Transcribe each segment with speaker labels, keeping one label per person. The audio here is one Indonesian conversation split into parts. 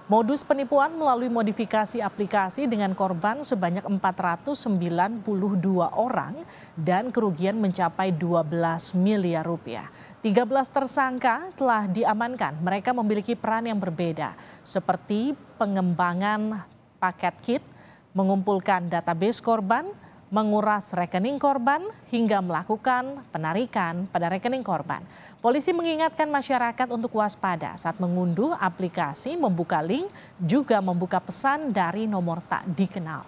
Speaker 1: Modus penipuan melalui modifikasi aplikasi dengan korban sebanyak 492 orang dan kerugian mencapai 12 miliar rupiah. 13 tersangka telah diamankan. Mereka memiliki peran yang berbeda seperti pengembangan paket kit, mengumpulkan database korban, menguras rekening korban, hingga melakukan penarikan pada rekening korban. Polisi mengingatkan masyarakat untuk waspada saat mengunduh aplikasi, membuka link, juga membuka pesan dari nomor tak dikenal.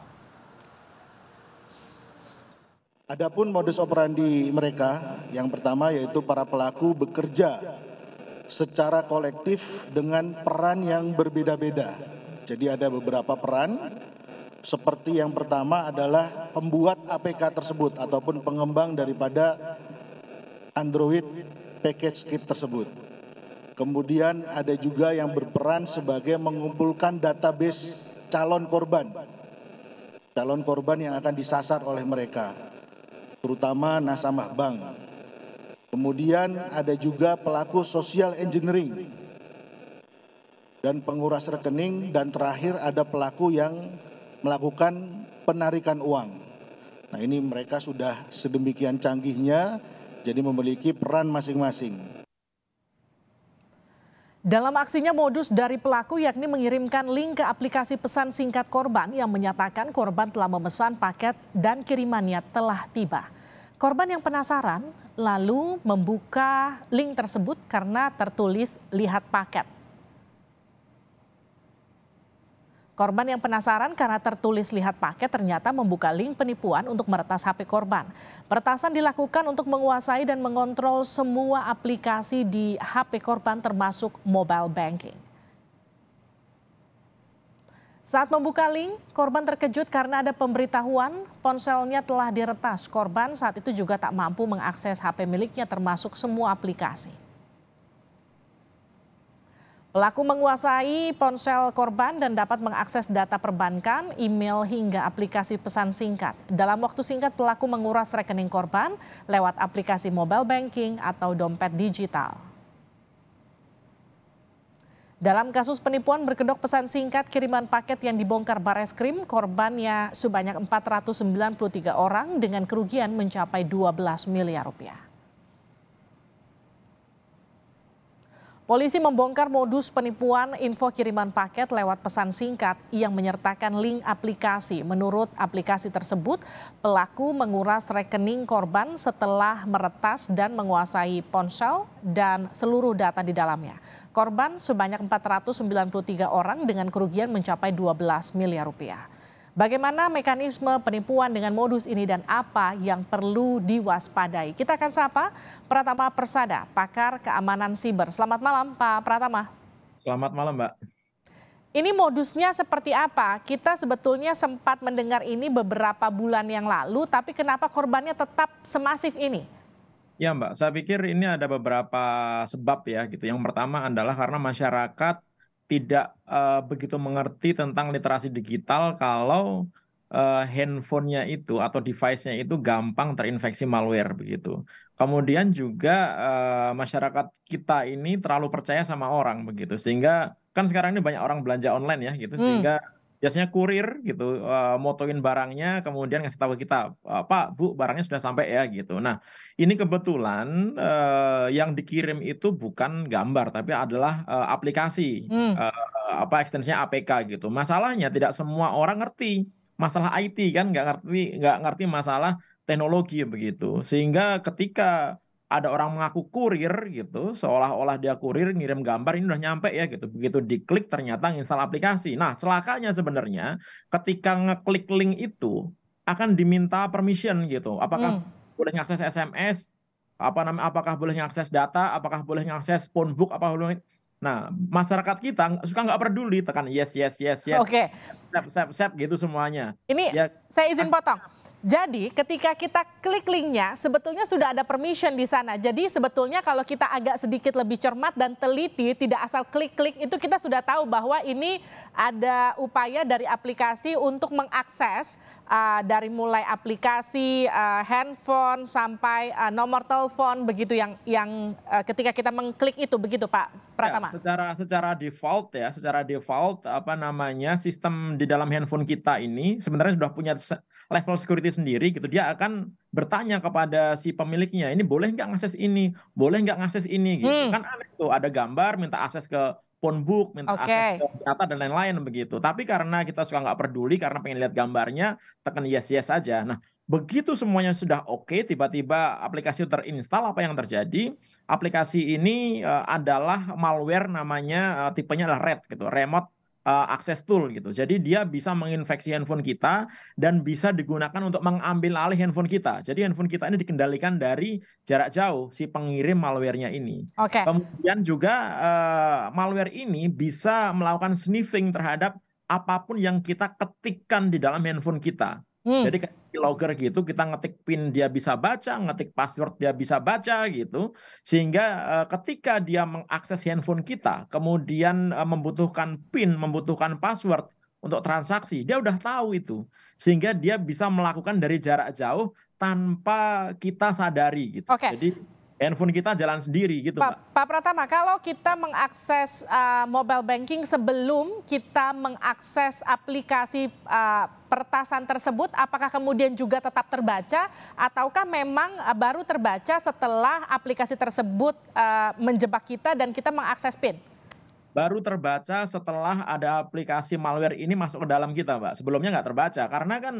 Speaker 2: Adapun modus operandi mereka, yang pertama yaitu para pelaku bekerja secara kolektif dengan peran yang berbeda-beda. Jadi ada beberapa peran. Seperti yang pertama adalah pembuat APK tersebut ataupun pengembang daripada Android package kit tersebut. Kemudian ada juga yang berperan sebagai mengumpulkan database calon korban yang akan disasar oleh mereka, terutama nasabah bank. Kemudian ada juga pelaku social engineering dan penguras rekening, dan terakhir ada pelaku yang melakukan penarikan uang. Nah, ini mereka sudah sedemikian canggihnya, jadi memiliki peran masing-masing.
Speaker 1: Dalam aksinya, modus dari pelaku yakni mengirimkan link ke aplikasi pesan singkat korban yang menyatakan korban telah memesan paket dan kirimannya telah tiba. Korban yang penasaran lalu membuka link tersebut karena tertulis lihat paket. Korban yang penasaran karena tertulis lihat paket ternyata membuka link penipuan untuk meretas HP korban. Peretasan dilakukan untuk menguasai dan mengontrol semua aplikasi di HP korban termasuk mobile banking. Saat membuka link, korban terkejut karena ada pemberitahuan ponselnya telah diretas. Korban saat itu juga tak mampu mengakses HP miliknya termasuk semua aplikasi. Pelaku menguasai ponsel korban dan dapat mengakses data perbankan, email, hingga aplikasi pesan singkat. Dalam waktu singkat, pelaku menguras rekening korban lewat aplikasi mobile banking atau dompet digital. Dalam kasus penipuan berkedok pesan singkat kiriman paket yang dibongkar Bareskrim, korbannya sebanyak 493 orang dengan kerugian mencapai 12 miliar rupiah. Polisi membongkar modus penipuan info kiriman paket lewat pesan singkat yang menyertakan link aplikasi. Menurut aplikasi tersebut, pelaku menguras rekening korban setelah meretas dan menguasai ponsel dan seluruh data di dalamnya. Korban sebanyak 493 orang dengan kerugian mencapai 12 miliar rupiah. Bagaimana mekanisme penipuan dengan modus ini dan apa yang perlu diwaspadai? Kita akan sapa Pratama Persada, pakar keamanan siber. Selamat malam, Pak Pratama.
Speaker 3: Selamat malam, Mbak.
Speaker 1: Ini modusnya seperti apa? Kita sebetulnya sempat mendengar ini beberapa bulan yang lalu, tapi kenapa korbannya tetap semasif ini?
Speaker 3: Ya, Mbak, saya pikir ini ada beberapa sebab ya gitu. Yang pertama adalah karena masyarakat tidak begitu mengerti tentang literasi digital kalau handphonenya itu atau device-nya itu gampang terinfeksi malware begitu. Kemudian juga masyarakat kita ini terlalu percaya sama orang begitu, sehingga kan sekarang ini banyak orang belanja online ya gitu, sehingga biasanya kurir gitu motoin barangnya kemudian ngasih tahu kita, Pak, Bu, barangnya sudah sampai ya gitu. Nah, ini kebetulan yang dikirim itu bukan gambar tapi adalah aplikasi, ekstensinya APK gitu. Masalahnya tidak semua orang ngerti masalah IT kan, nggak ngerti masalah teknologi begitu. Sehingga ketika ada orang mengaku kurir gitu, seolah-olah dia kurir ngirim gambar, ini udah nyampe ya gitu. Begitu diklik ternyata nginstal aplikasi. Nah, celakanya sebenarnya ketika ngeklik link itu akan diminta permission gitu. Apakah boleh ngakses SMS, apakah boleh ngakses data, apakah boleh ngakses phone book, apa boleh. Nah, masyarakat kita suka nggak peduli, tekan yes, yes, yes, yes,
Speaker 1: Oke.
Speaker 3: sep gitu semuanya.
Speaker 1: Ini
Speaker 3: Ya,
Speaker 1: saya izin potong. Jadi ketika kita klik linknya, sebetulnya sudah ada permission di sana. Jadi sebetulnya kalau kita agak sedikit lebih cermat dan teliti, tidak asal klik-klik, itu kita sudah tahu bahwa ini ada upaya dari aplikasi untuk mengakses dari mulai aplikasi handphone sampai nomor telepon begitu yang ketika kita mengklik itu, begitu Pak Pratama.
Speaker 3: Ya, secara default apa namanya sistem di dalam handphone kita ini sebenarnya sudah punya level security sendiri gitu. Dia akan bertanya kepada si pemiliknya, ini boleh nggak ngakses ini, boleh nggak ngakses ini gitu. Kan aneh tuh, ada gambar minta akses ke phone book, minta akses ke data dan lain-lain begitu. Tapi karena kita suka nggak peduli karena pengen lihat gambarnya, tekan yes saja. Nah, begitu semuanya sudah oke, tiba-tiba aplikasi terinstall, apa yang terjadi? Aplikasi ini adalah malware, namanya tipenya adalah RAT gitu, Remote Access Tool gitu. Jadi dia bisa menginfeksi handphone kita dan bisa digunakan untuk mengambil alih handphone kita. Jadi handphone kita ini dikendalikan dari jarak jauh si pengirim malware-nya ini. Kemudian juga malware ini bisa melakukan sniffing terhadap apapun yang kita ketikkan di dalam handphone kita. Jadi kayak logger gitu, kita ngetik PIN dia bisa baca, ngetik password dia bisa baca gitu. Sehingga ketika dia mengakses handphone kita, kemudian membutuhkan PIN, membutuhkan password untuk transaksi, dia udah tahu itu. Sehingga dia bisa melakukan dari jarak jauh tanpa kita sadari gitu. Jadi handphone kita jalan sendiri gitu,
Speaker 1: Pak Pratama, kalau kita mengakses mobile banking sebelum kita mengakses aplikasi pertasan tersebut, apakah kemudian juga tetap terbaca ataukah memang baru terbaca setelah aplikasi tersebut menjebak kita dan kita mengakses PIN?
Speaker 3: Baru terbaca setelah ada aplikasi malware ini masuk ke dalam kita, Mbak. Sebelumnya nggak terbaca, karena kan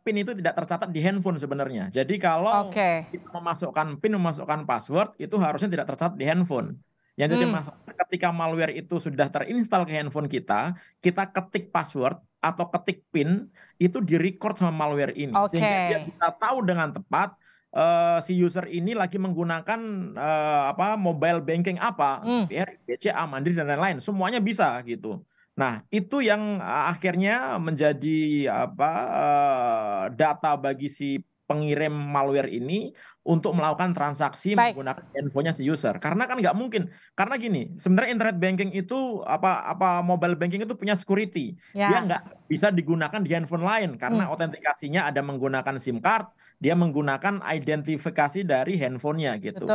Speaker 3: PIN itu tidak tercatat di handphone sebenarnya. Jadi kalau kita memasukkan PIN, memasukkan password, itu harusnya tidak tercatat di handphone. Yang jadi masalah ketika malware itu sudah terinstall ke handphone kita ketik password atau ketik PIN, itu direcord sama malware ini. Sehingga dia bisa tahu dengan tepat si user ini lagi menggunakan mobile banking apa, BRI, BCA, Mandiri dan lain-lain, semuanya bisa gitu. Nah, itu yang akhirnya menjadi data bagi si pengirim malware ini untuk melakukan transaksi menggunakan handphonenya si user. Karena kan nggak mungkin, karena gini, sebenarnya internet banking itu mobile banking itu punya security. Dia nggak bisa digunakan di handphone lain karena autentikasinya ada menggunakan SIM card, dia menggunakan identifikasi dari handphonenya gitu.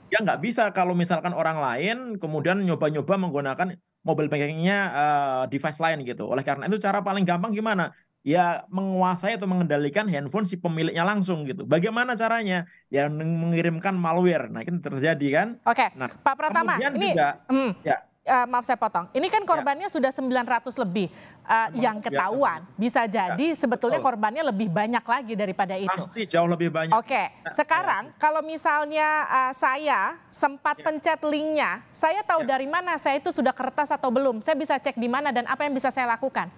Speaker 3: Dia nggak bisa kalau misalkan orang lain kemudian nyoba-nyoba menggunakan mobile bankingnya device lain gitu. Oleh karena itu cara paling gampang gimana? Ya menguasai atau mengendalikan handphone si pemiliknya langsung gitu. Bagaimana caranya? Ya mengirimkan malware. Nah, ini terjadi kan?
Speaker 1: Nah, Pak Pratama, ini juga, maaf saya potong. Ini kan korbannya sudah 900 lebih yang ketahuan. Bisa jadi sebetulnya korbannya lebih banyak lagi daripada itu.
Speaker 3: Pasti jauh lebih banyak.
Speaker 1: Sekarang kalau misalnya saya sempat pencet linknya, saya tahu dari mana saya itu sudah kertas atau belum. Saya bisa cek di mana dan apa yang bisa saya lakukan.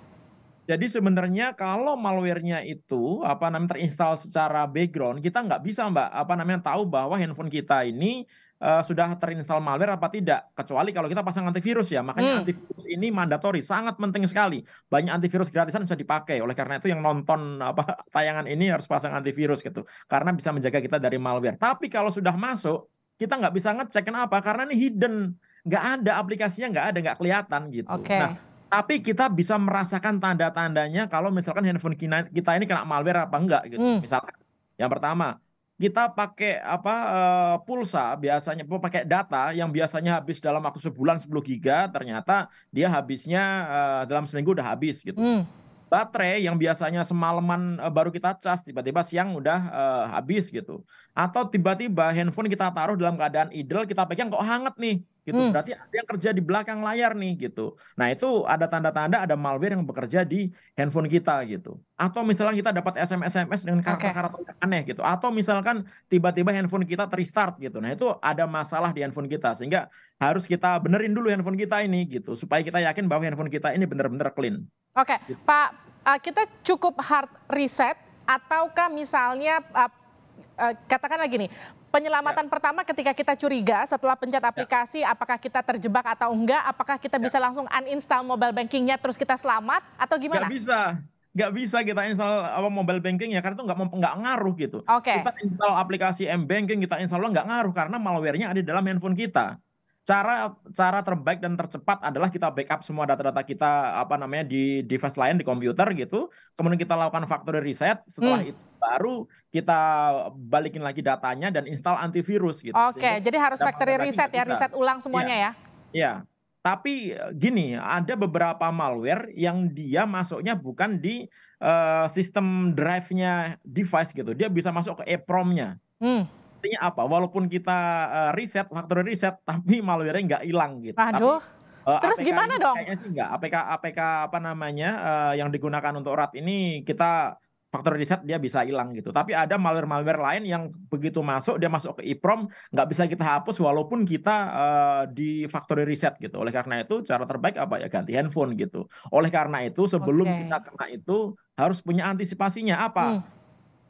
Speaker 3: Jadi sebenarnya kalau malware-nya itu terinstall secara background, kita nggak bisa, Mbak, tahu bahwa handphone kita ini sudah terinstall malware apa tidak, kecuali kalau kita pasang antivirus ya. Makanya antivirus ini mandatori, sangat penting sekali. Banyak antivirus gratisan bisa dipakai. Oleh karena itu yang nonton tayangan ini harus pasang antivirus gitu, karena bisa menjaga kita dari malware. Tapi kalau sudah masuk, kita nggak bisa ngecek. Kenapa? Karena ini hidden, nggak ada aplikasinya, nggak kelihatan gitu. Nah, tapi kita bisa merasakan tanda-tandanya kalau misalkan handphone kita ini kena malware apa enggak gitu. Misalkan yang pertama, kita pakai pulsa, biasanya pakai data yang biasanya habis dalam waktu sebulan 10 giga, ternyata dia habisnya dalam seminggu udah habis gitu. Baterai yang biasanya semalaman baru kita cas, tiba-tiba siang udah habis gitu. Atau tiba-tiba handphone kita taruh dalam keadaan idle, kita pegang kok hangat nih gitu. Berarti ada yang kerja di belakang layar nih gitu. Nah, itu ada tanda-tanda ada malware yang bekerja di handphone kita gitu. Atau misalnya kita dapat SMS dengan karakter-karakter aneh gitu. Atau misalkan tiba-tiba handphone kita terstart gitu. Nah, itu ada masalah di handphone kita, sehingga harus kita benerin dulu handphone kita ini gitu, supaya kita yakin bahwa handphone kita ini benar-benar clean.
Speaker 1: Pak, kita cukup hard reset ataukah misalnya katakanlah gini, penyelamatan pertama ketika kita curiga setelah pencet aplikasi, apakah kita terjebak atau enggak, apakah kita bisa langsung uninstall mobile bankingnya terus kita selamat atau gimana?
Speaker 3: Nggak bisa. nggak bisa kita install mobile banking ya, karena itu nggak ngaruh gitu.
Speaker 1: Oke.
Speaker 3: Kita install aplikasi M-Banking, kita install nggak ngaruh karena malware-nya ada di dalam handphone kita. Cara terbaik dan tercepat adalah kita backup semua data-data kita di device lain di komputer gitu. Kemudian kita lakukan factory reset. Setelah itu baru kita balikin lagi datanya dan install antivirus gitu.
Speaker 1: Oke, jadi harus factory reset ya, riset ulang semuanya ya.
Speaker 3: Iya. Tapi gini, ada beberapa malware yang dia masuknya bukan di sistem drive-nya device gitu. Dia bisa masuk ke EEPROM-nya. Artinya apa? Walaupun kita factory reset, tapi malware-nya nggak hilang gitu.
Speaker 1: Aduh, terus
Speaker 3: APK
Speaker 1: gimana
Speaker 3: ini
Speaker 1: dong?
Speaker 3: kayaknya sih nggak. APK yang digunakan untuk RAT ini kita factory reset dia bisa hilang gitu. Tapi ada malware-malware lain yang begitu masuk, dia masuk ke EEPROM, nggak bisa kita hapus walaupun kita di factory reset gitu. Oleh karena itu cara terbaik apa ya? Ganti handphone gitu. Oleh karena itu sebelum kita kena itu harus punya antisipasinya apa?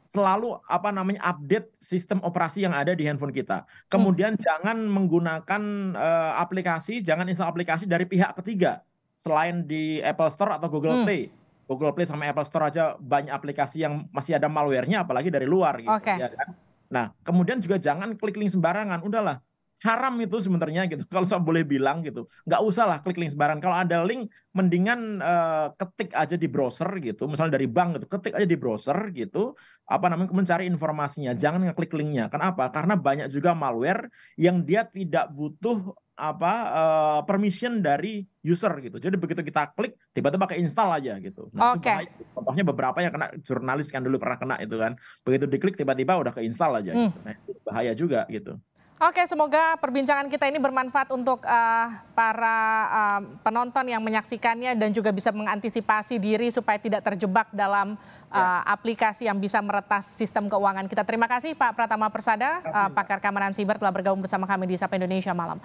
Speaker 3: Selalu update sistem operasi yang ada di handphone kita. Kemudian jangan menggunakan jangan install aplikasi dari pihak ketiga selain di Apple Store atau Google Play. Google Play sama Apple Store aja banyak aplikasi yang masih ada malware-nya, apalagi dari luar gitu. Ya kan? Nah, kemudian juga jangan klik link sembarangan. Udahlah, haram itu sebenarnya gitu. Kalau saya boleh bilang gitu, nggak usah lah klik link sembarangan. Kalau ada link, mendingan ketik aja di browser gitu. Misalnya dari bank gitu, ketik aja di browser gitu. Mencari informasinya. Jangan ngeklik linknya. Kenapa? Karena banyak juga malware yang dia tidak butuh permission dari user gitu. Jadi begitu kita klik, tiba-tiba pakai install aja gitu. Nah, itu bahaya. Contohnya beberapa yang kena, jurnalis kan dulu pernah kena itu kan. Begitu diklik tiba-tiba udah keinstall aja gitu. Nah, itu bahaya juga gitu.
Speaker 1: Oke, semoga perbincangan kita ini bermanfaat untuk para penonton yang menyaksikannya dan juga bisa mengantisipasi diri supaya tidak terjebak dalam aplikasi yang bisa meretas sistem keuangan kita. Terima kasih Pak Pratama Persada, pakar keamanan siber telah bergabung bersama kami di Sapa Indonesia Malam.